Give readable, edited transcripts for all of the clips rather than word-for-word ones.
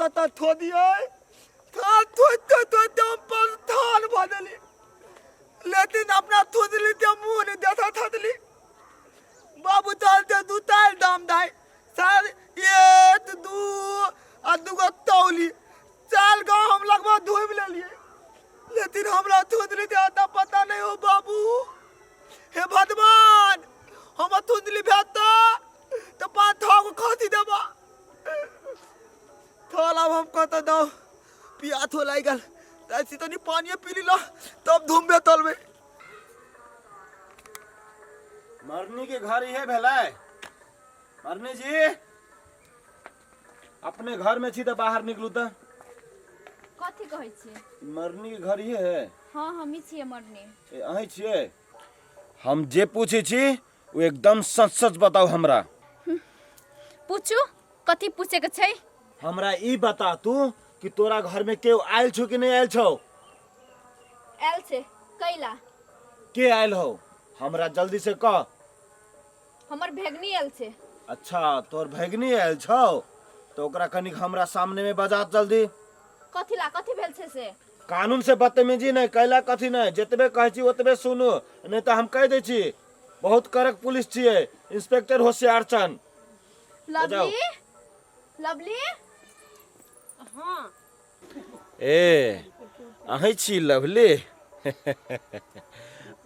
कत थो दिए था थोते हम पर थान बदली लेकिन अपना थोदली ते मुंह ने देखा थदली बाबू तालते दू ताल दाम दाई सर एक दू आ दुगो तौली चाल गांव हम लगभग धोई ले लिए लेकिन हमरा थोदली ते आता पता नहीं हो बाबू हे भगवान हम थोदली भेता तो पांच थो को खाती देबा थोला हम कहता दो पिया थो लाई गल ऐसी तो नहीं पानी पी ली तब धूम तल में मरनी के घर है भेलाय मरनी जी अपने घर में छी तो बाहर निकलू तो कथी कहै छी मरनी के घर ही है हां हम ही छियै मरनी अहीं छियै हम जे पूछे छी वो एकदम सच सच बताओ हमरा पूछू कथी पूछे के छै हमरा ई बता तू कि तोरा घर में केओ आयल छौ कि नहीं आयल छौ आयल छै कैला के आयल हो हमरा जल्दी से कह हमर भगनी आयल छै अच्छा तोर भगनी आयल छौ तो ओकरा कनिक हमरा सामने में बजा जल्दी कथी भेल छै से कानून से बदतमीजी नहीं कैला कथी नहीं जतबे कहै छी ओतबे सुनू नहीं तो हम कह दै छी बहुत कड़क पुलिस छियै इंस्पेक्टर होशियार चंद लवली लवली हां ए अहीं छी लवली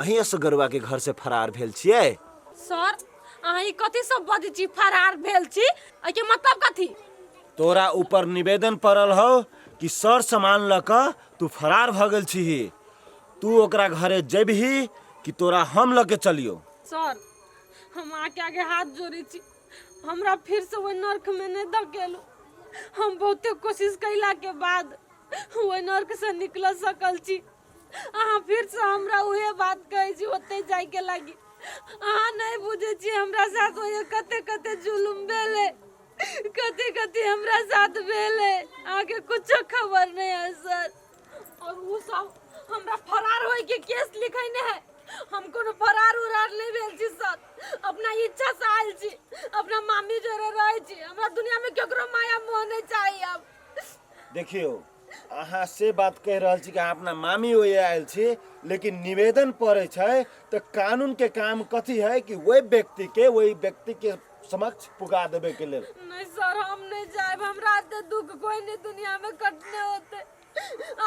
अहीं असगरवा के घर से फरार भेल छियै सर अहीं कथी सब बजै छी फरार भेल छी एके मतलब कथी तोरा ऊपर निवेदन पड़ल हो कि सर सामान लक तू फरार भ गेल छी तू ओकरा घरे जेबही कि तोरा हम लके चलियो सर हम आगे हाथ जोड़ी छी हमरा फिर से वो नर्क में नहीं धकेलू हम बहुते कोशिश कैला के बाद वो नर्क से निकल सकल छी अहाँ फिर से हमरा उहे बात कहै छी ओते जाय के लागी अहाँ नहीं बुझे छी हमरा साथ ओए कते कते जुलुम भेले कते हमरा साथ भेले आगे कुछ खबर नहीं है सर और वो सब हमरा फरार होए के केस लिखैने है हम कोनो फरार उरार नहीं भेल छी सर अपना इच्छा से आयल छी अपना मामी जोरे रहै छी हमरा दुनिया में केकरो माया मोह नहीं चाहिए अब देखियो अहाँ से बात कह रहल छी कि अहाँ अपना मामी ओए आयल छी लेकिन निवेदन पड़े छै तो कानून के काम कथी है कि वही व्यक्ति के समक्ष पुगा देवे के लेल नहीं सर हम नहीं जाएब हमरा ते दुख कोई नहीं दुनिया में कटने होते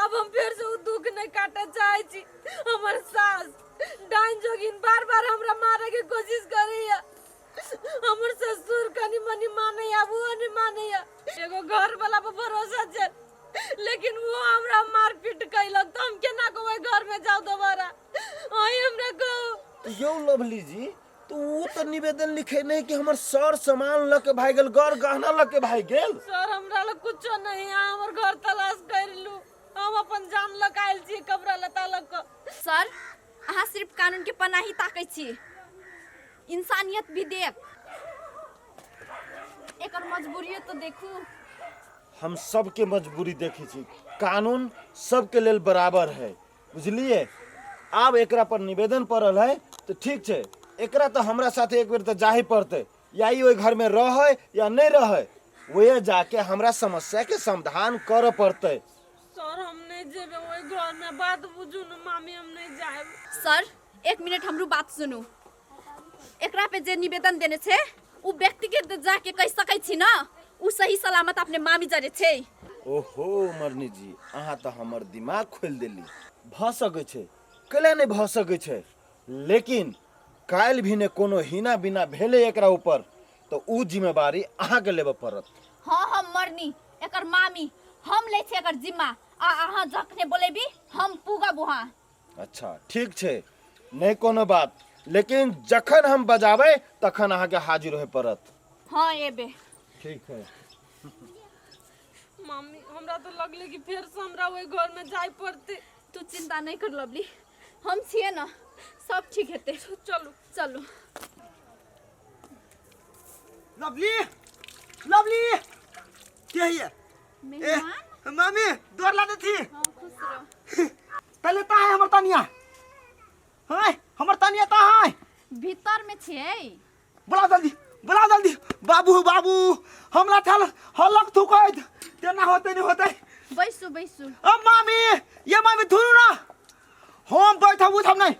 अब हम फिर से वो दुख नहीं काटे चाहे छी हमर सास डाइन जोगिन बार हमरा मारे के कोशिश करैया हमर ससुर कनी मनी मानैया वो नहीं मानैया एगो घर वाला पर भरोसा छै लेकिन वो हमरा मारपीट कैलक तो हम केना को घर में जाओ दोबारा आई हमरा को यो लवली जी तो वो तो निवेदन लिखे नहीं कि हमर सर सामान लके भाग गेल घर गहना लके भाग गेल सर हमरा ल कुछो नहीं हमर घर तलाश कर लू हम अपन जान लगाइल छी कपड़ा लता लक सर अहाँ सिर्फ कानून के पनाही ताकै छी इंसानियत भी देख एकर मजबूरी तो देखू हम सबके मजबूरी देखे छी कानून सबके लेल बराबर है बुझलिए अब एकरा पर निवेदन पड़ल है तो ठीक छै एकरा तो हमरा साथे एक बेर तो जाही पड़ते या ओई घर में रहे या नहीं रहे वही जाके हमरा समस्या के समाधान कर पड़ते सर हम नहीं जेबे ओई घर में बात बुझू न मामी हम नहीं जाएब सर एक मिनट हमरो बात सुनू एकरा पे जे निवेदन देने छे उ व्यक्ति के जाके कह सकै छी ना उ सही सलामत अपने मामी जरे छे ओहो मरनी जी अहाँ तो हमर दिमाग खोल देली भ सकै छै कैला नहीं भ सकै छै लेकिन काल भी ने कोनो हिना बिना भेले एकरा ऊपर तो उ जिम्मेवारी अहाँ के लेबे पड़त हां हम मरनी एकर मामी हम ले छे एकर जिम्मा आ अहाँ जखने बोलेबी हम पूगा बुहा अच्छा ठीक छै नहीं कोनो बात लेकिन जखन हम बजाबै तखन अहाँ के हाजिर होय पड़त हां एबे ठीक है मामी हमरा तो लगले कि फिर से हमरा ओई घर में जाय पड़ते तू चिंता नहीं कर लवली हम छिए ना सब ठीक हेते चलो चलो लवली लवली क्या है मेहमान मामी दौड़ लाने थी हां खुश रहो पहले ता है हमर तनिया हाय हमर तनिया ता है भीतर में छिए बुला जल्दी बाबू हमरा थल हलक थुकैत तेना होते नहीं होते बैसु बैसु अब मामी ये मामी धुनु ना हम बैठबू हम नहीं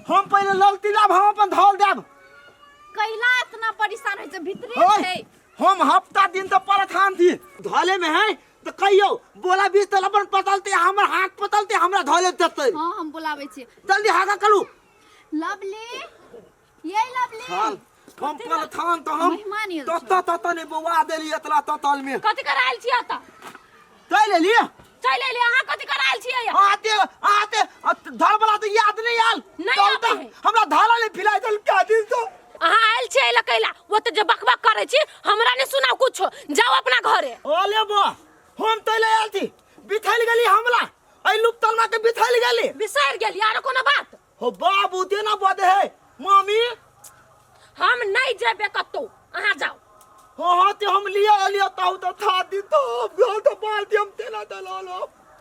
हम पहले ललती लाभ हम अपन धौल देब कैला इतना परेशान है भीतरी होय, है हम हफ्ता दिन तो परेशान थी धौले में है तो कहियो बोला 20 तल अपन पतलते हमर हाथ पतलते हमरा धौले देते हां हम बुलावे छी जल्दी हाका करू लवली ये लवली हाल हम परेशान तो हम मेहमान आयल तो नहीं बुआ देली इतना ततल में कथी करायल छी आता चल ले लिए चल ले अहाँ कथी करायल छी या आते धर वाला तो याद नहीं आल नहीं आते हैं। हमरा धाला ले फिलाई दल क्या दिन तो अहाँ आयल छी एला कैला वो तो जे बकबक करे छी हमरा ने सुनाओ कुछो जाओ अपना घरे ओले बो हम तो ले आल थी बिथैल गेली हमला आई लुप्तल में के बिथैल गेली बिसर गेली आरो कोनो बात हो बाबू देना बदे है मामी हम नहीं जेबे कतो अहाँ जाओ हाँ ते हम लिया ताऊ तो था दी तो गल तो बाल्टी हम तेना दलालो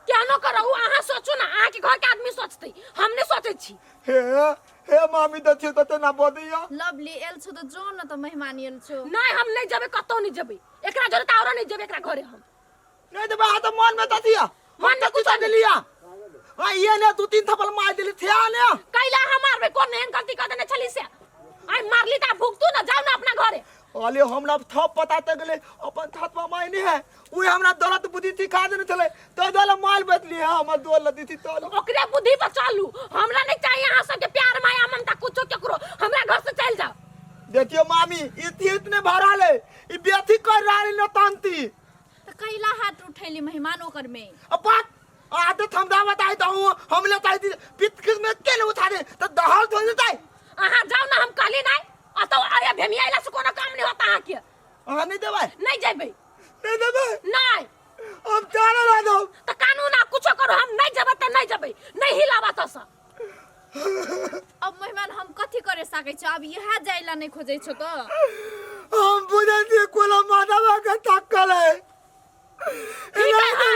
क्या न करो अहाँ सोचो ना अहाँ के घर के आदमी सोचते हम नहीं सोचे छी हे मामी दथे तो तेना बदिया लवली एल छो तो जो न तो मेहमान एल छो नहीं हम नहीं जेबे कतो नहीं जेबे एकरा जरे तावरा नहीं जेबे एकरा घरे हम नहीं तो बात मन में दथिया मन में कुछ दे लिया हां ये ने 2-3 थप्पड़ मार दिली थे ने कैला हमार में कोन एहन गलती कर देने छली से आई मारली ता भुगतू ना जाओ ना अपना घरे ओले हमरा थप पता त गेले अपन छतवा मायने है ओए हमरा दौलत बुद्धि सिखा देने चले तो दल माल बदली है हमर दौलत दी तो ओकरे बुद्धि पर चालू हमरा नहीं चाहिए अहाँ सब के प्यार माया ममता कुछो केकरो हमरा घर से चल जाओ देखियो मामी इतने भरा ले ई बेथी कर रानी न तांती तो कैला हाथ उठैली मेहमान ओकर में अपन आदत हम दा बताई दऊ हम ले ताई पित किस में के न उठा दे तो दहल तो देताई अहाँ जाओ ना हम काली नहीं अतो आया भेमिया इला से कोनो काम नहीं होता अहाँ के नहीं देबै नहीं जेबे नहीं देबै नहीं हम जाने ला दो तो कानून आ कुछो करो हम नहीं जेबे त नहीं जेबे नहीं हिलावा तो सा अब मेहमान हम कथी करे सकै छ अब यहाँ जाइला नहीं खोजै छ तो हम बुझे छी कोला माधवा का टक्कल है ठीक है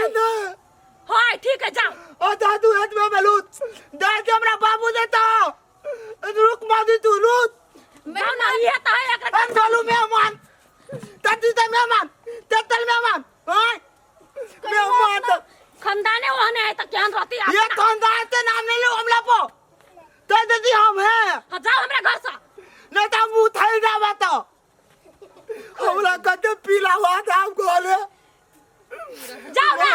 हां ठीक है जाओ ओ दादू हाथ में बलूत दे के हमरा बाबू देता रुक मादी तू रुक जाओ ना ये तो है एकरा हम चलू मेहमान तती ते मेहमान ततल मेहमान हां मेहमान तो खानदाने वहने है त केहन रहती ये खानदान के नाम नहीं लो हमला पो ते दीदी हम है हां जाओ हमरा घर से नहीं तो मुंह थई जावा तो हमरा कते पीला हुआ था हम गोले जाओ ना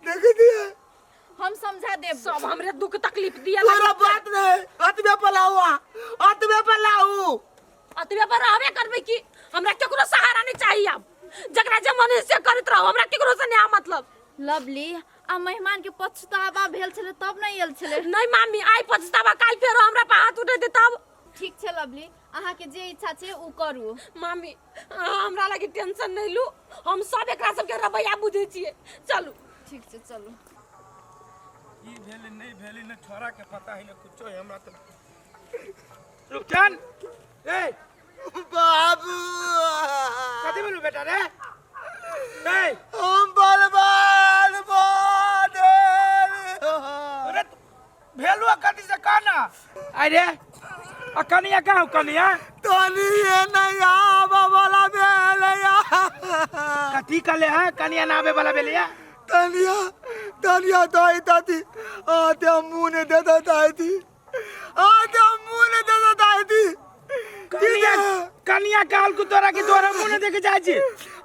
देख दिए हम समझा देब सब हमरे दुख तकलीफ दिया तोरा बात नहीं अतबे पलावा अतबे पलाऊ अतबे पर रहबे करबे की हमरा केकरो सहारा नहीं चाहिए अब जकरा जे मनुष्य करत रहो हमरा केकरो से नहीं मतलब लवली आ मेहमान के पछतावा भेल छले तब नहीं आयल छले नहीं मामी आई पछतावा काल फेर हमरा पे हाथ उठे दे तब ठीक छै लवली अहाँ के जे इच्छा छै उ करू मामी हमरा लगे टेंशन नहीं लू हम सब एकरा सब के रवैया बुझे छिए चलू ठीक छै चलू ई भेले नहीं भेले न छोरा के पता है न कुछो है हमरा तो रुपचान ए बाबू कथि बोलू बेटा रे ए हम बर्बाद बादे अरे भेलुआ कथि से कहना अरे आ कनिया कहाँ कनिया तनी ये नहीं आवा वाला बेलया कथि कले है कनिया ना आवे वाला बेलिया तनिया तनिया दाई दादी आते मुंह ने देता दाई थी आते मुंह ने देता दाई थी कनिया कनिया काल को तोरा की तोरा मुंह देखे जाय छी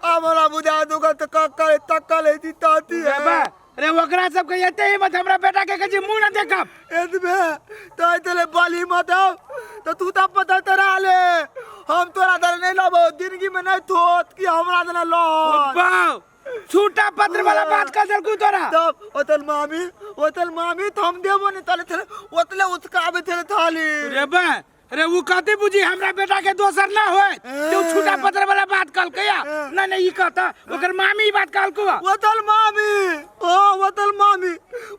हमारा बुझा दूगा तो कक्का तक्का ले दी ताती है बा रे ओकरा सब के एते ही मत हमरा बेटा के कहे मुंह ना देखब एतबे ताई तले बाली मत आओ तो तू तो पता तरा ले हम तोरा दर नहीं लबो जिंदगी में नहीं थोत कि हमरा दना लो बाव छूटा पत्र वाला बात कर दर को तोरा तब ओतल मामी थम देबो ने तले थे ओतले उचकाबे थे थाली रे बा रे वो कहते बुझी हमरा बेटा के दोसर ना होय तू छूटा पत्र वाला बात कल कया ना नहीं ई कहता ओकर मामी ई बात कल को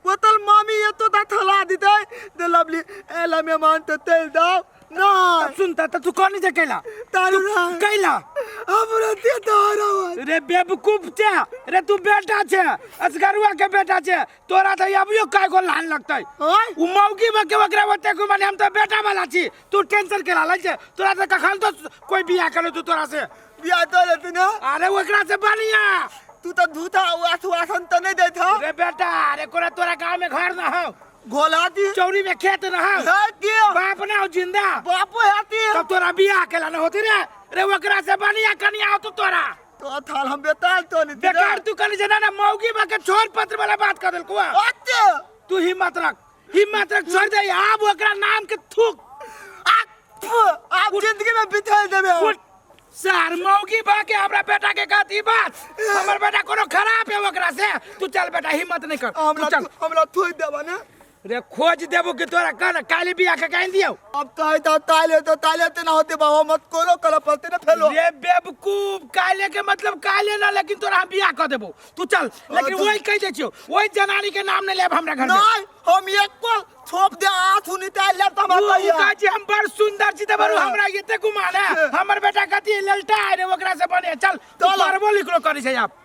ओतल मामी ये तो दा थला दिते दे लवली एला मेहमान तो तेल दाओ ना सुनता तो तू कौन से कैला तारू कैला हमरा ते तारा रे बेवकूफ छे रे तू बेटा छे असगरुआ के बेटा छे तोरा तो अबियो काय को लान लगतै ओए उ मौगी में के ओकरा ओते को माने हम तो बेटा वाला छी तू टेंशन केला लै छे तोरा तो कखन तो कोई बियाह करलो तू तोरा से बिया तो लेती ना अरे ओकरा से बढ़िया तू तो धूता आश्वासन तो नहीं देता अरे बेटा अरे कोरा तोरा गांव में घर ना हो गोला दी चौरी में खेत ना हो है क्यों बाप ना हो जिंदा बापू आती है तब तोरा बियाह केला ना होती रे रे ओकरा से बढ़िया कन्या हो तो तोरा तो थाल हम बेताल तो नहीं बेकार तू कल जना ना मौगी बा के छोड़ पत्र वाला बात कर देलको आते तू हिम्मत रख छोड़ दे अब ओकरा नाम के थूक आप जिंदगी में बिताल देबे कुछ सर मौगी बा के हमरा बेटा के कहती बात हमर बेटा कोनो खराब है ओकरा से तू चल बेटा हिम्मत नहीं कर तू चल हमरा थोई देबा ना रे खोज देबो कि तोरा कल काली बियाह के कह दियो अब तो ताले तो ना होते बाबा मत कोनो कल पलते ना फेलो ये बेवकूफ काले के मतलब काले ना लेकिन तोरा हम बियाह कर देबो तू चल लेकिन वही कह दे छियो वही जनानी के नाम ने लेब हमरा घर में नहीं हम एक को छोप दे आँख निकाल ले तो हम तू का जी हम बड़ सुंदर छी तबरू हमरा एते गुमान है हमर बेटा कथि ललटा है रे ओकरा से बने चल तू परबो लिखलो करी छै आप